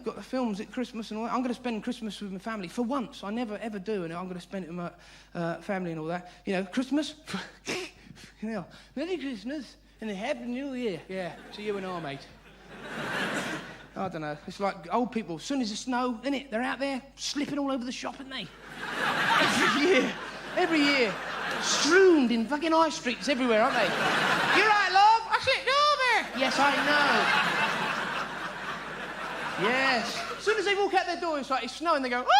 got the films at Christmas and all that. I'm going to spend Christmas with my family for once. I never, ever do, and I'm going to spend it with my family and all that. Christmas, Merry Christmas and a Happy New Year. Yeah, to you and I, mate. I don't know. It's like old people. As soon as it snows, innit? They're out there slipping all over the shop, aren't they? Every year. Strewn in fucking high streets everywhere, aren't they? You're right, love. I slipped over. Yes, I know. Yes. As soon as they walk out their door, it's like it's snowing. They go, oh!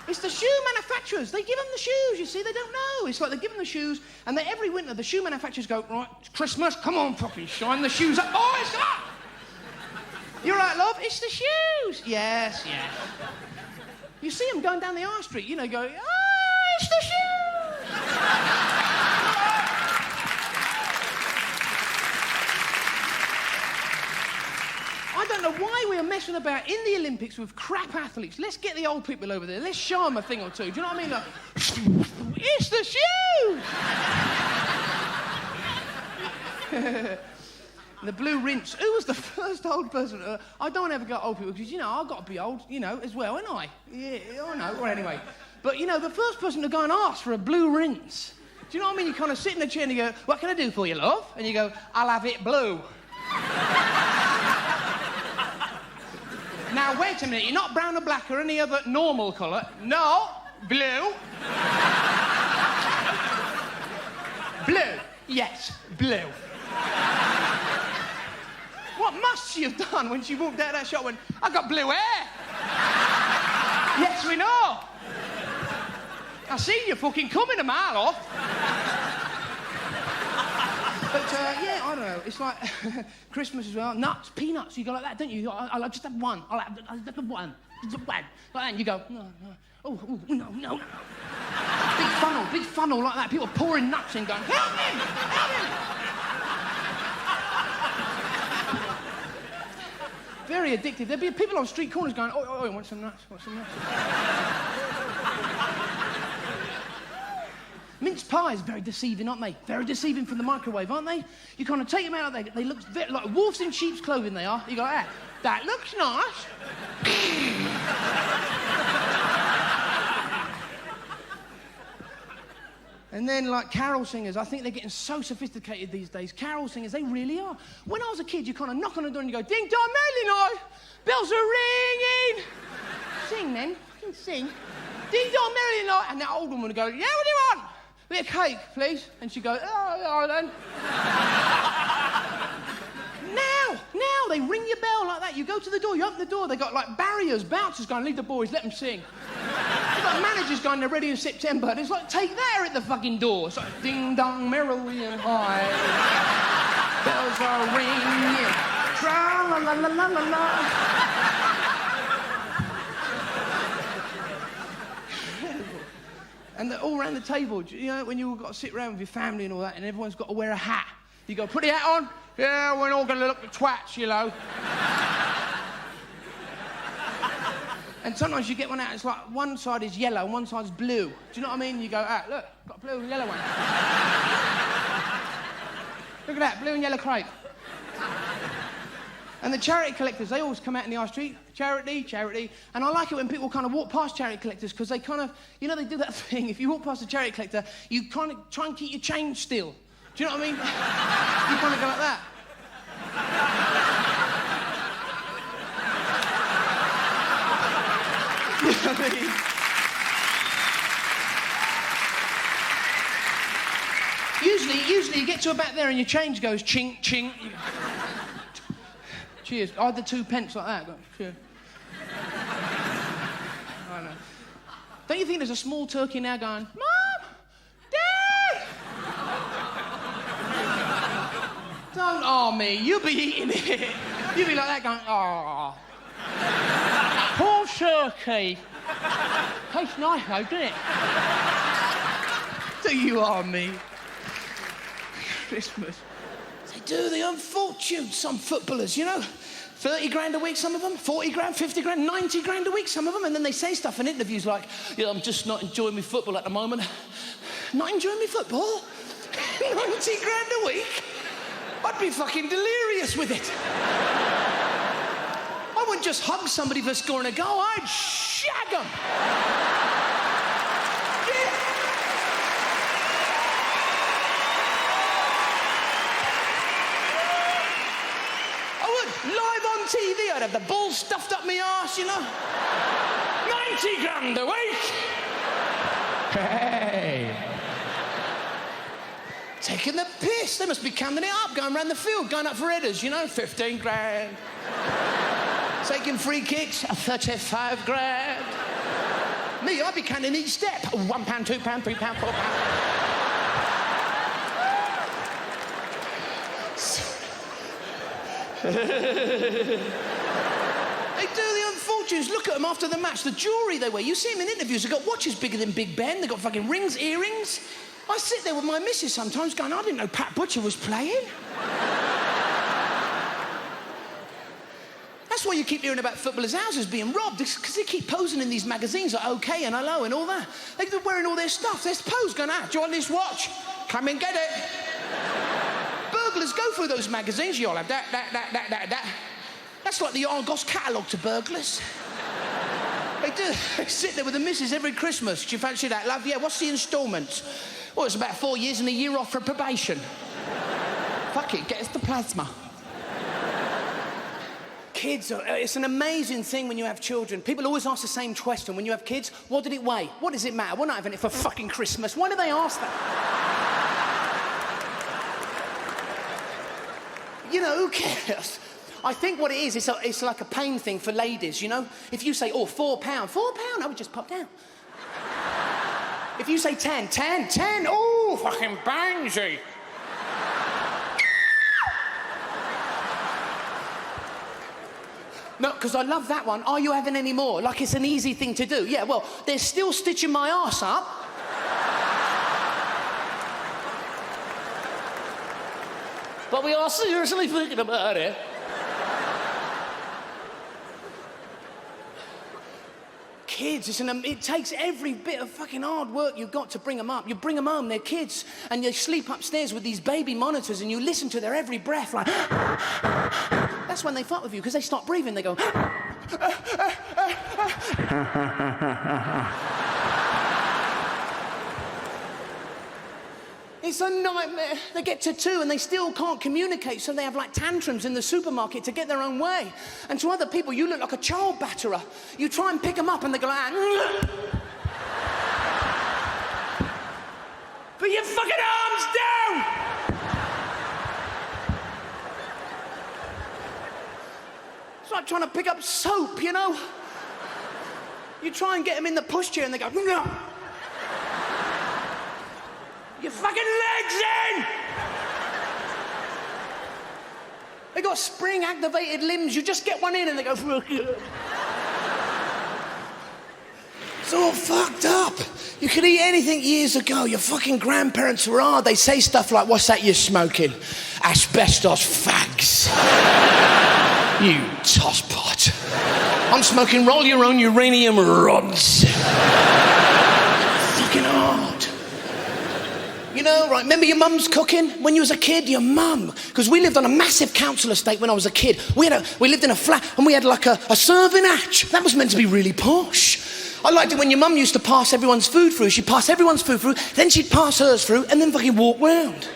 It's the shoe manufacturers. They give them the shoes, you see. They don't know. It's like they give them the shoes, and every winter the shoe manufacturers go, right, it's Christmas. Come on, fucking shine the shoes up. Boys, come on. You're right, love. It's the shoes. Yes, yes. You see them going down the high street, go, oh, it's the shoes! I don't know why we are messing about in the Olympics with crap athletes. Let's get the old people over there. Let's show them a thing or two. Do you know what I mean? Like, it's the shoes! The blue rinse. Who was the first old person? I don't ever go old people because, I've got to be old, as well, ain't I? Yeah, I know. Well, anyway. But, the first person to go and ask for a blue rinse. Do you know what I mean? You kind of sit in the chair and you go, what can I do for you, love? And you go, I'll have it blue. Now, wait a minute. You're not brown or black or any other normal colour. No, blue. Blue. Yes, blue. What must she have done when she walked out of that shop when I got blue hair? Yes, we know. I see you fucking coming a mile off. But, yeah, I don't know. It's like Christmas as well. Nuts, peanuts, you go like that, don't you? I'll just have one. I'll have the one. Just one. Like that, and you go, no. Oh, no. Big funnel like that. People pouring nuts in going, help me! Very addictive. There'd be people on street corners going, oh, want some nuts? Mince pies, very deceiving, aren't they? Very deceiving from the microwave, aren't they? You kind of take them out, they look like wolves in sheep's clothing, they are. You go, that looks nice. And then, like, carol singers, I think they're getting so sophisticated these days. Carol singers, they really are. When I was a kid, you kind of knock on the door and you go, ding dong, merrily night, bells are ringing. Sing, then, fucking sing. Ding dong, merrily night. And that old woman would go, yeah, what do you want? A bit of cake, please. And she'd go, oh, then. Now, they ring your bell like that. You go to the door, you open the door, they got, like, barriers, bouncers going, leave the boys, let them sing. You've got managers going, they're ready in September. And it's like, take that at the fucking door. It's like, ding dong, merrily and high. Bells are ringing. Tra la la la la la. And they're all around the table, when you've got to sit around with your family and all that, and everyone's got to wear a hat. You go, put the hat on. Yeah, we're all going to look like twats, And sometimes you get one out, it's like one side is yellow and one side is blue. Do you know what I mean? You go, look, got a blue and yellow one. Look at that, blue and yellow crepe. And the charity collectors, they always come out in the high street, charity. And I like it when people kind of walk past charity collectors because they kind of, they do that thing. If you walk past a charity collector, you kind of try and keep your change still. Do you know what I mean? You kind of go like that. You know what I mean? Usually you get to about there and your change goes chink, chink. Cheers. I had the 2 pence like that. Cheers. I know. Don't you think there's a small turkey now going, Mum! Dad! Don't awe me. You'll be eating it. You'll be like that going, oh. Poor turkey. Tastes nice though, doesn't it? Do you awe me? Christmas. They do, they earn fortunes, some footballers, 30 grand a week, some of them, 40 grand, 50 grand, 90 grand a week, some of them, and then they say stuff in interviews like, I'm just not enjoying my football at the moment. Not enjoying my football? 90 grand a week? I'd be fucking delirious with it. wouldn't just hug somebody for scoring a goal. I'd shag them. Live on TV, I'd have the ball stuffed up my arse, you know. 90 grand a week. Hey. Taking the piss. They must be counting it up, going around the field, going up for headers, you know. 15 grand. Taking free kicks, 35 grand. Me, I'd be counting each step. £1, £2, £3, £4. They do the unfortunates. Look at them after the match. The jewellery they wear. You see them in interviews. They've got watches bigger than Big Ben. They've got fucking rings, earrings. I sit there with my missus sometimes going, I didn't know Pat Butcher was playing. That's why you keep hearing about footballers' houses being robbed, because they keep posing in these magazines like OK and Hello and all that. They're wearing all their stuff. They're posed going, do you want this watch? Come and get it. Burglars go through those magazines. You all have that. That's like the Argos catalogue to burglars. They do. They sit there with the missus every Christmas. Do you fancy that, love? Yeah, what's the instalments? Well, it's about 4 years and a year off for probation. Fuck it, get us the plasma. Kids, it's an amazing thing when you have children. People always ask the same question. When you have kids, what did it weigh? What does it matter? We're not having it for fucking Christmas. Why do they ask that? You know, who cares? I think what it is, it's like a pain thing for ladies, you know? If you say, oh, £4, I would just pop down. If you say 10, oh, fucking bangsy. No, because I love that one. Are you having any more? Like it's an easy thing to do. Yeah, well, they're still stitching my arse up. But we are seriously thinking about it. Kids, it takes every bit of fucking hard work you've got to bring them up. You bring them home, they're kids, and you sleep upstairs with these baby monitors and you listen to their every breath like... That's when they fuck with you, because they stop breathing, they go... It's a nightmare. They get to 2 and they still can't communicate, so they have like tantrums in the supermarket to get their own way. And to other people, you look like a child batterer. You try and pick them up and they go like... Put your fucking arms down! It's like trying to pick up soap, you know? You try and get them in the pushchair and they go... No. Your fucking legs in! They got spring-activated limbs. You just get one in and they go... It's all fucked up. You could eat anything years ago. Your fucking grandparents were hard. They say stuff like, what's that you're smoking? Asbestos fags. You tosspot. I'm smoking roll your own uranium rods. Fucking hard. You know, right, remember your mum's cooking when you was a kid? Your mum. Because we lived on a massive council estate when I was a kid. We lived in a flat and we had like a serving hatch. That was meant to be really posh. I liked it when your mum used to pass everyone's food through. She'd pass everyone's food through, then she'd pass hers through and then fucking walk round.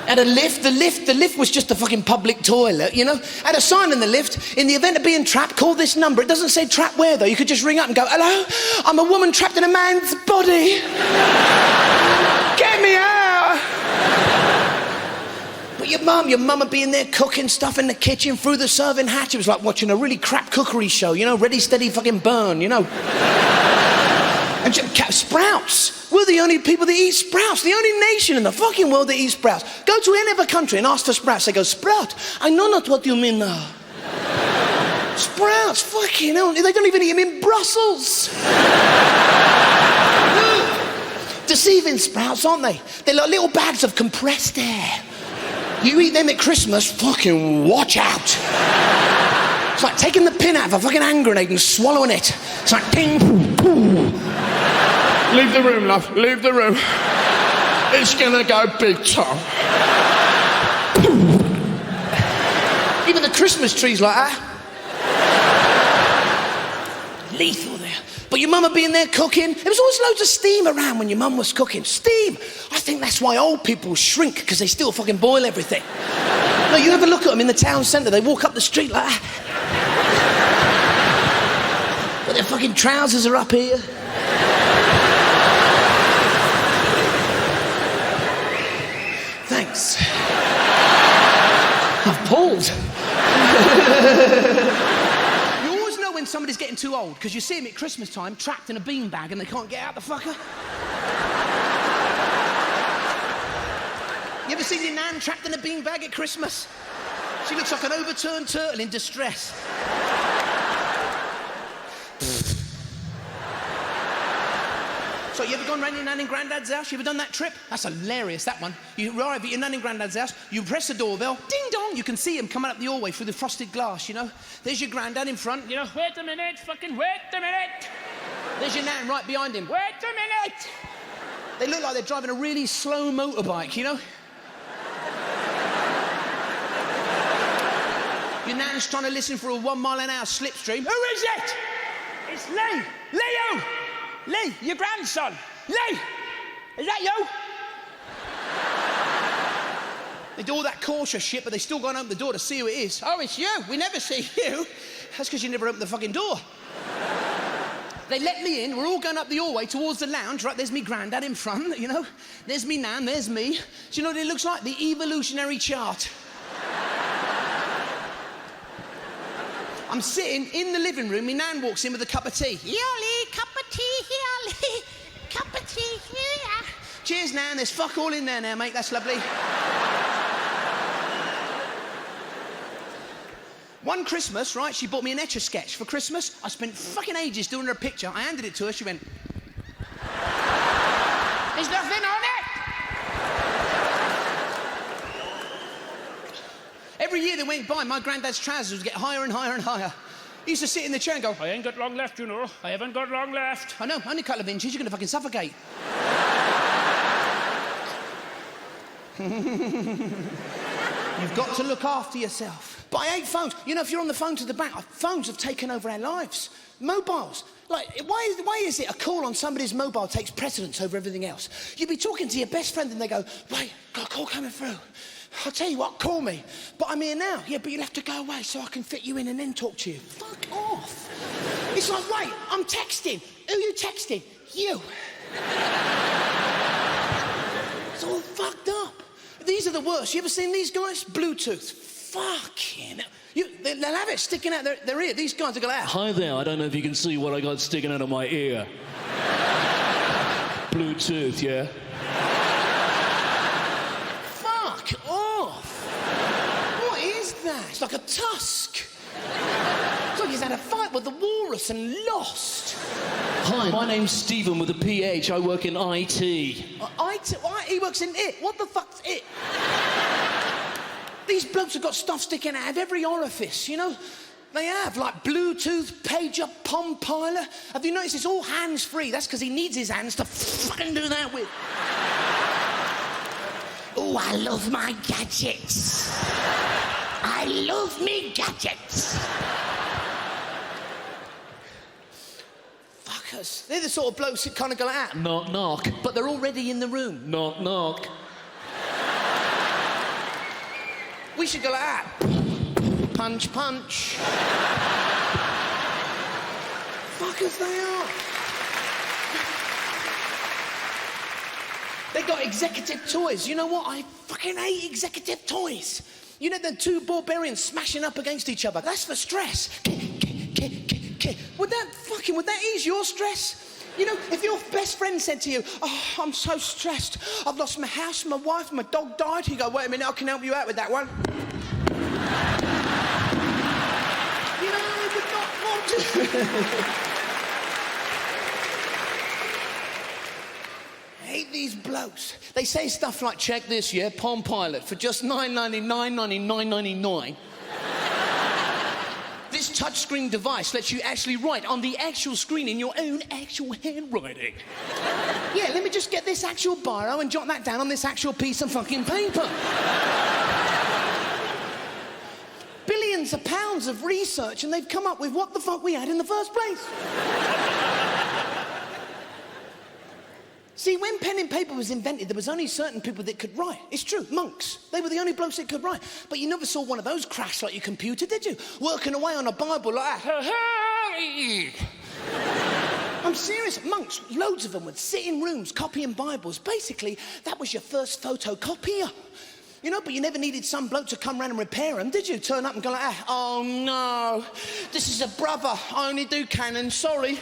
Had a lift, the lift was just a fucking public toilet, you know? Had a sign in the lift, in the event of being trapped, call this number. It doesn't say trap where though, you could just ring up and go, hello, I'm a woman trapped in a man's body. Get me out. But your mum would be in there cooking stuff in the kitchen through the serving hatch. It was like watching a really crap cookery show, you know, ready, steady, fucking burn, you know? And sprouts. We're the only people that eat sprouts. The only nation in the fucking world that eats sprouts. Go to any other country and ask for sprouts. They go, sprout? I know not what you mean now. Sprouts, fucking hell. They don't even eat them in Brussels. Deceiving sprouts, aren't they? They're like little bags of compressed air. You eat them at Christmas, fucking watch out. It's like taking the pin out of a fucking hand grenade and swallowing it. It's like ting, poo, poo. Leave the room, love. Leave the room. It's gonna go big time. Even the Christmas tree's like that. Lethal there. But your mum would be in there cooking. There was always loads of steam around when your mum was cooking. Steam! I think that's why old people shrink, because they still fucking boil everything. No, you have a look at them in the town centre. They walk up the street like that. But their fucking trousers are up here. Thanks. I've pulled. You always know when somebody's getting too old, because you see them at Christmas time trapped in a beanbag and they can't get out the fucker. You ever seen your nan trapped in a beanbag at Christmas? She looks like an overturned turtle in distress. So you ever gone round your nan and granddad's house? You ever done that trip? That's hilarious, that one. You arrive at your nan and granddad's house, you press the doorbell, ding dong, you can see him coming up the hallway through the frosted glass, you know? There's your granddad in front, you know, wait a minute, fucking wait a minute. There's your nan right behind him, wait a minute. They look like they're driving a really slow motorbike, you know? Your nan's trying to listen for a 1 mile an hour slipstream. Who is it? It's Lee. Leo! Lee, your grandson. Lee! Is that you? They do all that cautious shit, but they still go and open the door to see who it is. Oh, it's you. We never see you. That's because you never opened the fucking door. They let me in. We're all going up the hallway towards the lounge. Right, there's me granddad in front, you know. There's me nan, there's me. Do you know what it looks like? The evolutionary chart. I'm sitting in the living room, my nan walks in with a cup of tea. Yoli, cup of tea, yoli, cup of tea, yeah. Cheers, nan, there's fuck all in there now, mate, that's lovely. One Christmas, right, she bought me an Etch sketch for Christmas. I spent fucking ages doing her a picture. I handed it to her, she went... There's nothing on it! Every year that went by, my granddad's trousers would get higher and higher and higher. He used to sit in the chair and go, I ain't got long left, you know. I haven't got long left. I know, only a couple of inches, you're going to fucking suffocate. You've got to look after yourself. But I hate phones. You know, if you're on the phone to the bank, phones have taken over our lives. Mobiles. Like, why is it a call on somebody's mobile takes precedence over everything else? You'd be talking to your best friend and they go, wait, got a call coming through. I'll tell you what, call me. But I'm here now. Yeah, but you'll have to go away so I can fit you in and then talk to you. Fuck off. It's like, wait, I'm texting. Who are you texting? You. It's all fucked up. These are the worst. You ever seen these guys? Bluetooth. Fucking... They'll have it sticking out their ear. These guys are going, hi there, I don't know if you can see what I got sticking out of my ear. Bluetooth, yeah? Fuck off. What is that? It's like a tusk. It's like he's had a fight with the walrus and lost. Hi, my name's Stephen with a PH. I work in IT. IT? Why? He works in it. What the fuck's it? These blokes have got stuff sticking out of every orifice, you know? They have, like Bluetooth, pager, compiler. Have you noticed it's all hands-free? That's because he needs his hands to fucking do that with. Oh, I love my gadgets. I love me gadgets. Fuckers. They're the sort of blokes that kind of go like that. Knock, knock. But they're already in the room. Knock, knock. We should go like that. Punch, punch. Fuckers they are. They got executive toys. You know what? I fucking hate executive toys. You know, the two barbarians smashing up against each other. That's for stress. Would that ease your stress? You know, if your best friend said to you, oh, I'm so stressed. I've lost my house, my wife, my dog died. You go, wait a minute, I can help you out with that one. You know, I would not want to. I hate these blokes. They say stuff like, check this, yeah, Palm Pilot for just $9.99. This touchscreen device lets you actually write on the actual screen in your own actual handwriting. Yeah, let me just get this actual biro and jot that down on this actual piece of fucking paper. Billy millions of pounds of research and they've come up with what the fuck we had in the first place. See, when pen and paper was invented, there was only certain people that could write. It's true, monks. They were the only blokes that could write. But you never saw one of those crash like your computer, did you? Working away on a Bible like that. I'm serious. Monks, loads of them would sit in rooms copying Bibles. Basically, that was your first photocopier. You know, but you never needed some bloke to come round and repair them, did you? Turn up and go like, oh no, this is a brother. I only do Canon, sorry.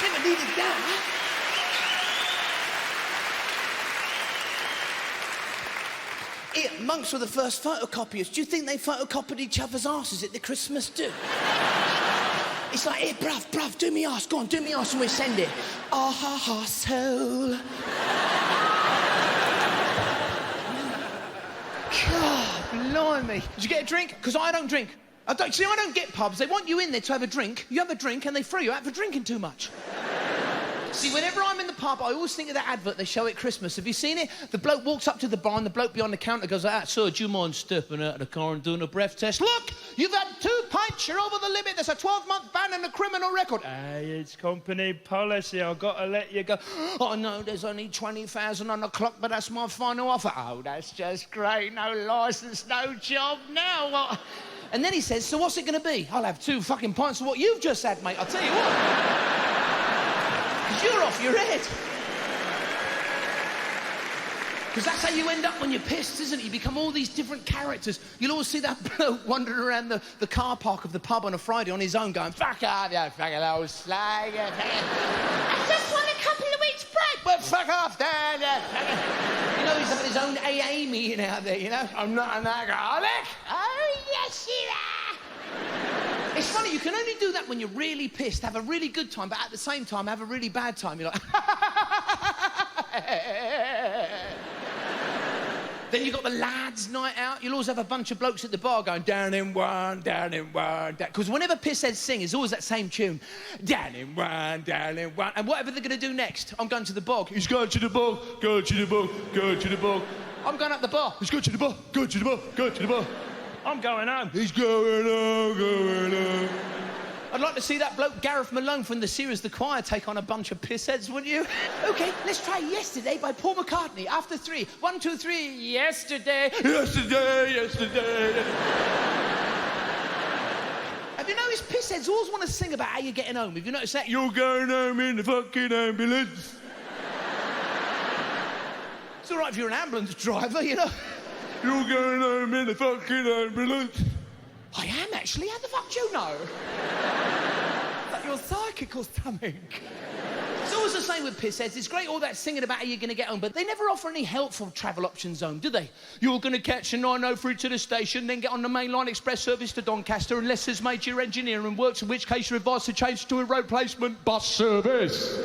Never needed that. Here, monks were the first photocopiers. Do you think they photocopied each other's asses at the Christmas do? It's like, here, bruv, do me arse. Go on, do me arse and we'll send it. Arsehole. God, blimey. Did you get a drink? Because I don't drink. I don't get pubs. They want you in there to have a drink. You have a drink and they throw you out for drinking too much. See, whenever I'm in the pub, I always think of that advert they show at Christmas. Have you seen it? The bloke walks up to the bar and the bloke behind the counter goes like that, sir, do you mind stepping out of the car and doing a breath test? Look, you've had 2 pints, you're over the limit. There's a 12-month ban and a criminal record. Hey, it's company policy. I've got to let you go. Oh, no, there's only 20,000 on the clock, but that's my final offer. Oh, that's just great. No licence, no job now. What? And then he says, so what's it going to be? I'll have 2 fucking pints of what you've just had, mate. I'll tell you what. Because you're off your head. Because that's how you end up when you're pissed, isn't it? You become all these different characters. You'll always see that bloke wandering around the car park of the pub on a Friday on his own going, fuck off, you fucking old slag. I just want a couple of weeks break. But fuck off, Dad. You know, he's having his own AA meeting out there, you know? I'm not an alcoholic. Oh, yes, you are. It's funny, you can only do that when you're really pissed, have a really good time, but at the same time, have a really bad time. You're like... Then you've got the lads' night out. You'll always have a bunch of blokes at the bar going, down in one, down in one, down... Because whenever pissheads sing, it's always that same tune. Down in one, down in one. And whatever they're going to do next, I'm going to the bog. He's going to the bog, go to the bog, go to the bog. I'm going up the bar. He's going to the bog, go to the bog, go to the bog. I'm going home. He's going home, going home. I'd like to see that bloke Gareth Malone from the series The Choir take on a bunch of pissheads, wouldn't you? OK, let's try Yesterday by Paul McCartney. After 3. 1, 2, 3. Yesterday. Yesterday, yesterday. Have you noticed pissheads always want to sing about how you're getting home? Have you noticed that? You're going home in the fucking ambulance. It's all right if you're an ambulance driver, you know. You're going home in the fucking ambulance. I am, actually. How the fuck do you know? That you're psychic or something. It's always the same with pissheads. It's great all that singing about how you're going to get home, but they never offer any helpful travel options home, do they? You're going to catch a 903 to the station, then get on the mainline express service to Doncaster unless there's major engineering works, in which case you're advised to change to a road placement bus service.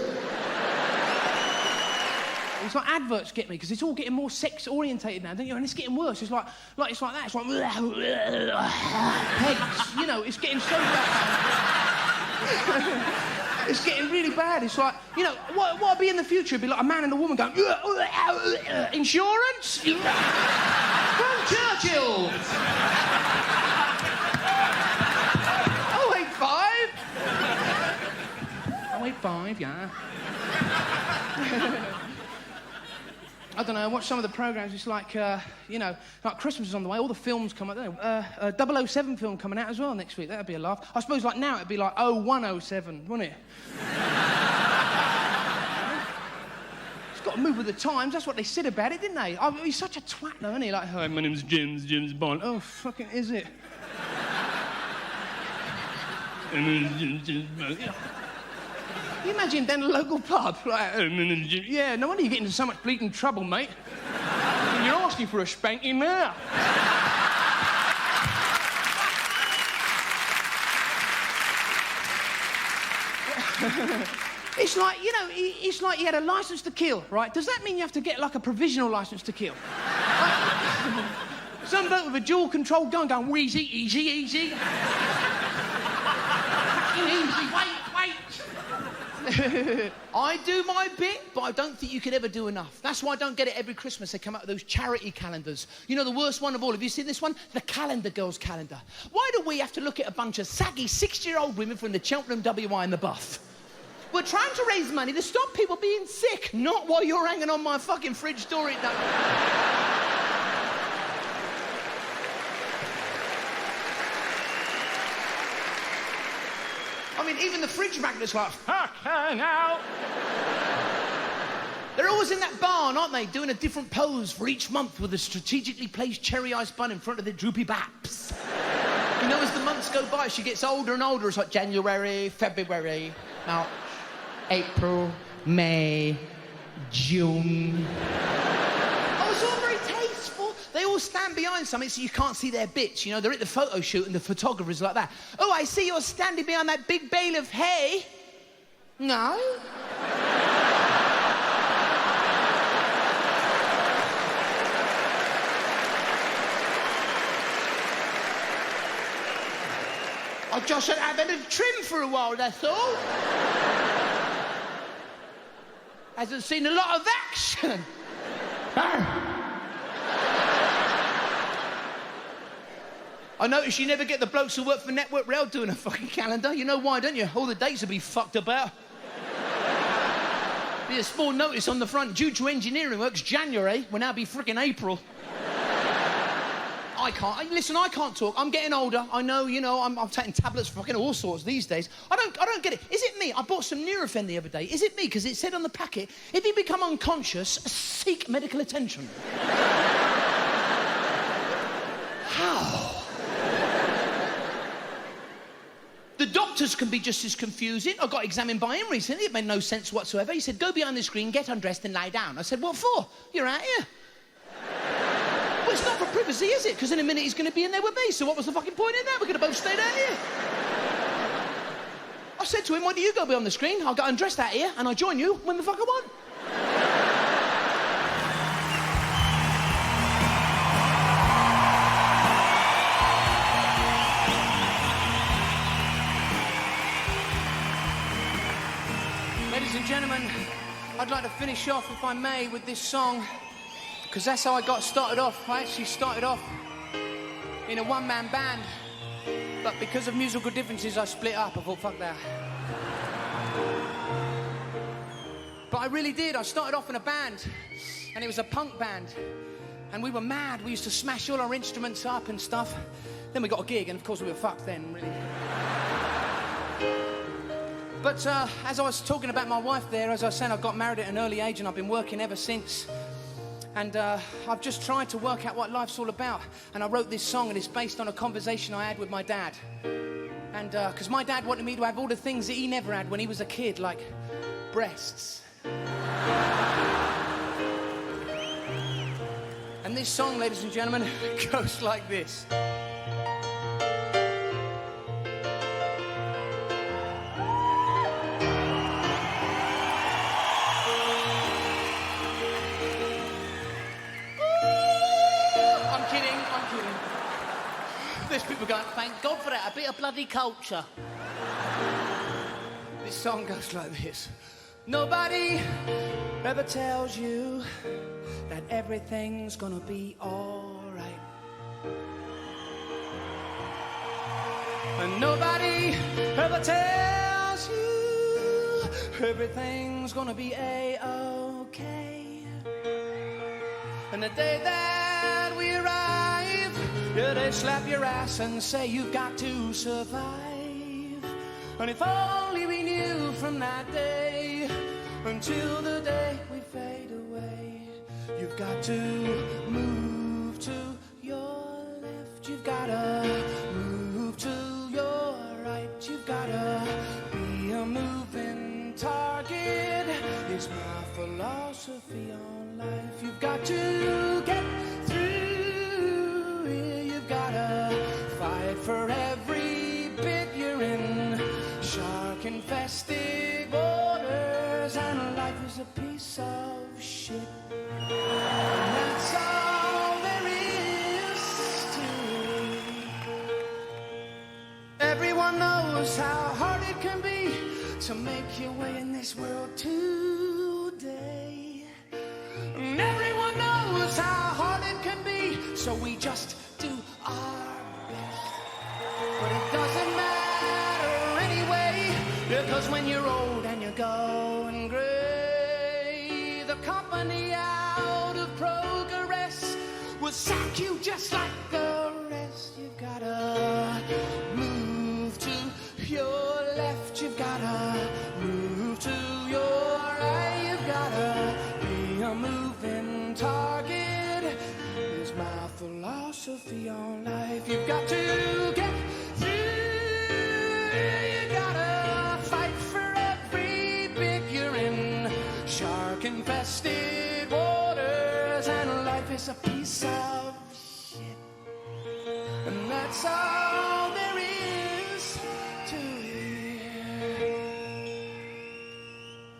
It's like adverts get me, because it's all getting more sex-orientated now, don't you? And it's getting worse. It's like that. It's like... Pegs. You know, it's getting so bad. It's getting really bad. It's like, you know, what'll be in the future? It'll be like a man and a woman going... Insurance? From Churchill. 085. 085, yeah. I don't know, I watch some of the programmes, it's like, you know, like Christmas is on the way, all the films come out, a 007 film coming out as well next week, that'd be a laugh. I suppose like now it'd be like 0107, wouldn't it? It's got to move with the times, that's what they said about it, didn't they? He's such a twat though, isn't he? Like, hi, my name's James Bond. Oh, fucking is it? Can you imagine down a local pub? Like, yeah, no wonder you get into so much bleeding trouble, mate. And you're asking for a spanking now. It's like, you know, it's like you had a licence to kill, right? Does that mean you have to get, like, a provisional licence to kill? Like, some bloke with a dual control gun going, wheezy, easy. Fucking easy, wait. I do my bit, but I don't think you could ever do enough. That's why I don't get it every Christmas. They come out with those charity calendars. You know, the worst one of all. Have you seen this one? The Calendar Girls calendar. Why do we have to look at a bunch of saggy 60-year-old women from the Cheltenham WI in the buff? We're trying to raise money to stop people being sick, not while you're hanging on my fucking fridge door. I mean, even the fridge magnet's like, fucking hell. They're always in that barn, aren't they, doing a different pose for each month with a strategically placed cherry ice bun in front of their droopy baps. You know, as the months go by, she gets older and older. It's like January, February, March, April, May, June. Oh, it's all very tasteful. They all stand behind something so you can't see their bits. You know, they're at the photo shoot and the photographer's like that. Oh, I see you're standing behind that big bale of hay. No. I just had having a trim for a while, that's all. Hasn't seen a lot of action. I notice you never get the blokes who work for Network Rail doing a fucking calendar. You know why, don't you? All the dates will be fucked about. Be a small notice on the front. Due to engineering works, January will now be frickin' April. I can't talk. I'm getting older. I know, you know, I'm taking tablets for fucking all sorts these days. I don't get it. Is it me? I bought some Nurofen the other day. Is it me? Because it said on the packet, if you become unconscious, seek medical attention. How? The doctors can be just as confusing. I got examined by him recently. It made no sense whatsoever. He said, go behind the screen, get undressed and lie down. I said, what for? You're out here. Well, it's not for privacy, is it? Because in a minute he's going to be in there with me. So what was the fucking point in that? We're going to both stay down here. I said to him, why do you go behind the screen? I'll get undressed out here and I'll join you when the fuck I want. Ladies and gentlemen, I'd like to finish off, if I may, with this song. Because that's how I got started off. I actually started off in a one-man band. But because of musical differences, I split up. I thought, fuck that. But I really did. I started off in a band. And it was a punk band. And we were mad. We used to smash all our instruments up and stuff. Then we got a gig, and of course we were fucked then, really. But as I was talking about my wife there, as I was saying, I got married at an early age and I've been working ever since. And I've just tried to work out what life's all about. And I wrote this song, and it's based on a conversation I had with my dad. And because my dad wanted me to have all the things that he never had when he was a kid, like breasts. And this song, ladies and gentlemen, goes like this. There's people going, thank God for that, a bit of bloody culture. This song goes like this. Nobody ever tells you that everything's gonna be alright. And nobody ever tells you everything's gonna be A-okay. And the day that we arrive, yeah, they slap your ass and say you've got to survive. And if only we knew from that day until the day we fade away, you've got to move to your left, you've got to move to your right, you've got to be a moving target. It's my philosophy on life. You've got to get through here. You've got to fight for every bit you're in. Shark-infested waters, and life is a piece of shit. And that's all there is to it. Everyone knows how hard it can be to make your way in this world today. And everyone knows how hard it can be, so we just do our best. But it doesn't matter anyway, because when you're old and you're going grey, the company out of progress will sack you just like the rest. You've gotta move to your left, you've gotta move to your right, you've gotta be a moving target is my philosophy on life. You've got to get through, you gotta fight for every bit you're in. Shark infested waters, and life is a piece of shit, and that's all there is to it.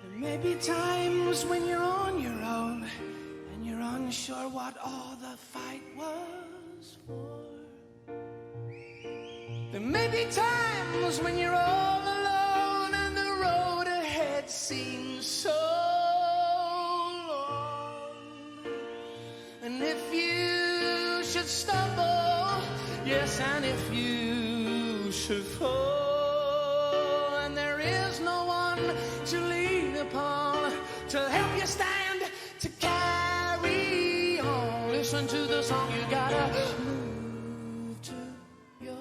There may be times when you're on your own and you're unsure what all the fight was for. There may be times when you're all alone and the road ahead seems so long. And if you should stumble, yes, and if you should fall, and there is no one to lean upon to help you stand, to carry on, listen to the song. You gotta move to your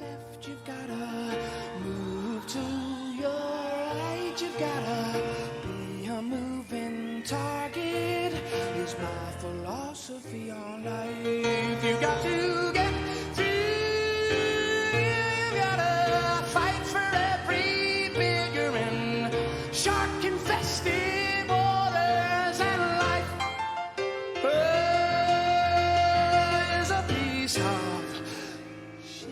left, you've gotta move to your right, you've gotta be a moving target is my philosophy on life. You got to get through, you gotta fight for every bit you're in. Shark infested waters, and life is a piece of shit.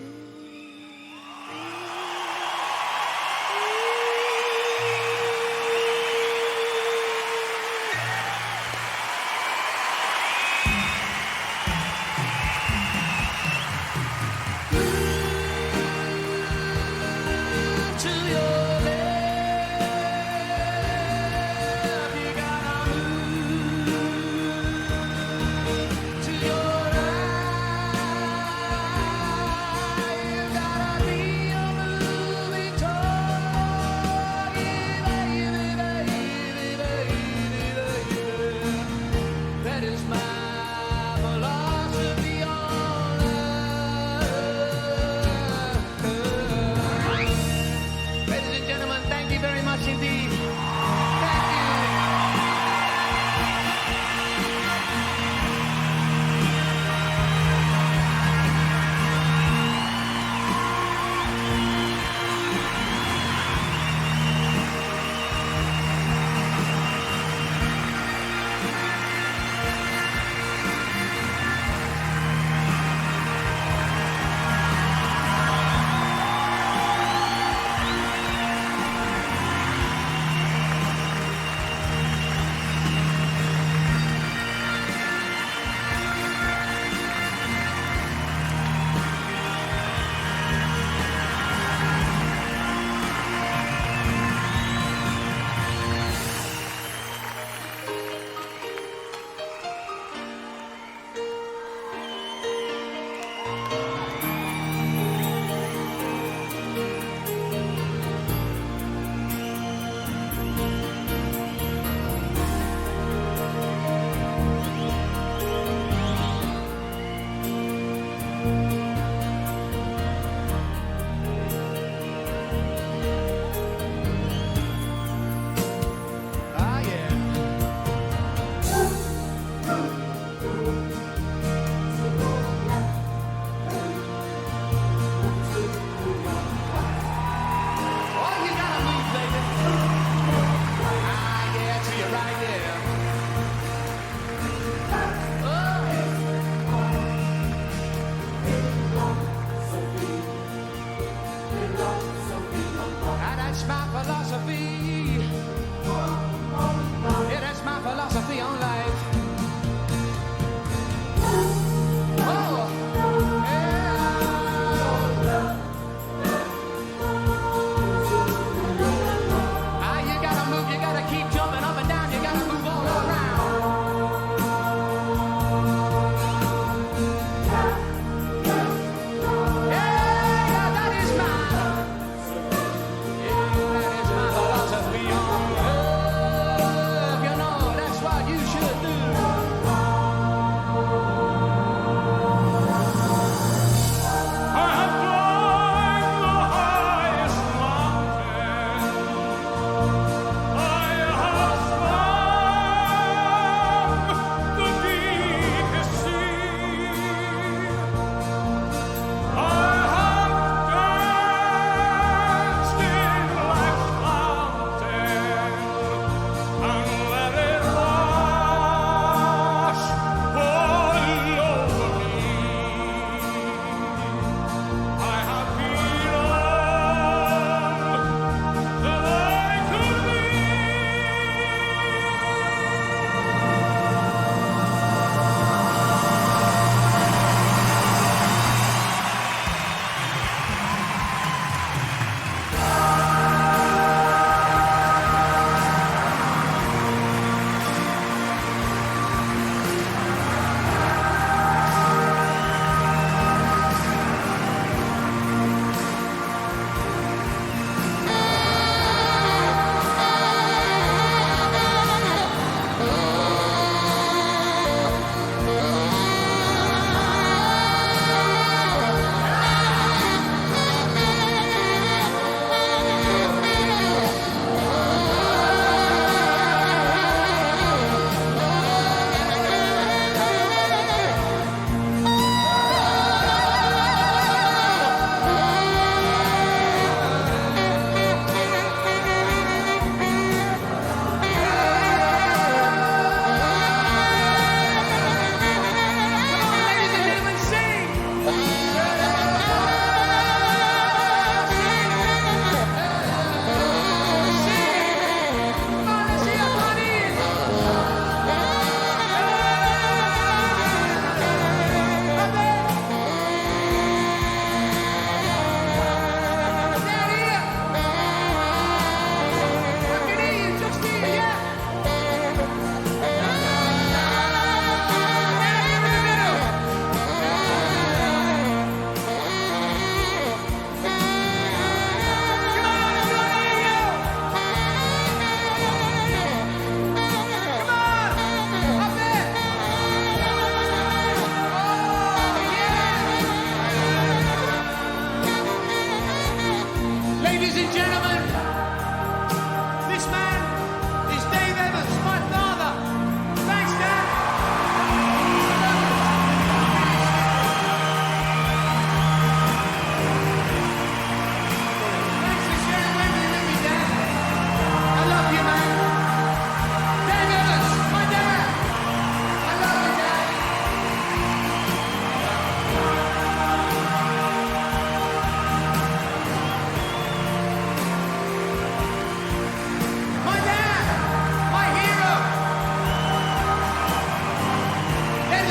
To your left, you gotta move. To your right,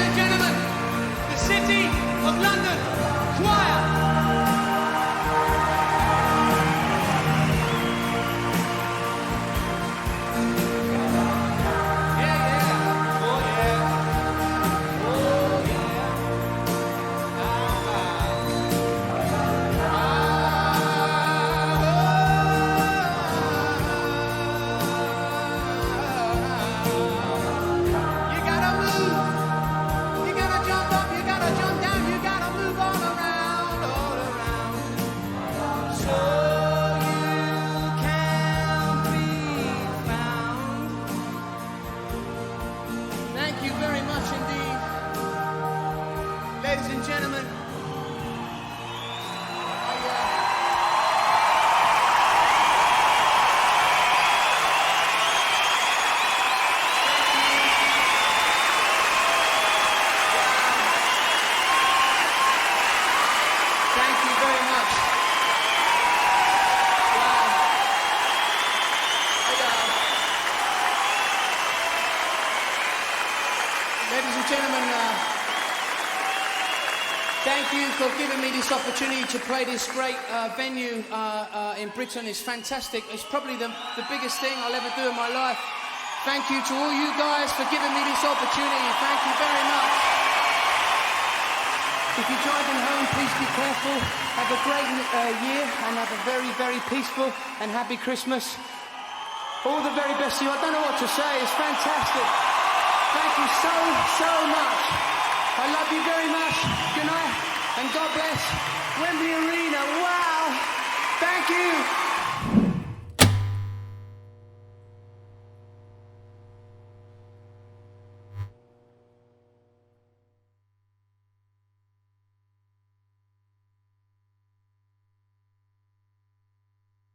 and gentlemen, the City of London Choir. Ladies and gentlemen, thank you very much. Ladies and gentlemen, thank you for giving me this opportunity to play this great venue in Britain. It's fantastic. It's probably the biggest thing I'll ever do in my life. Thank you to all you guys for giving me this opportunity. Thank you very much. If you're driving home, please be careful. Have a great year and have a very, very peaceful and happy Christmas. All the very best to you. I don't know what to say. It's fantastic. Thank you so much. I love you very much. Good night and God bless. Wembley Arena. Wow. Thank you.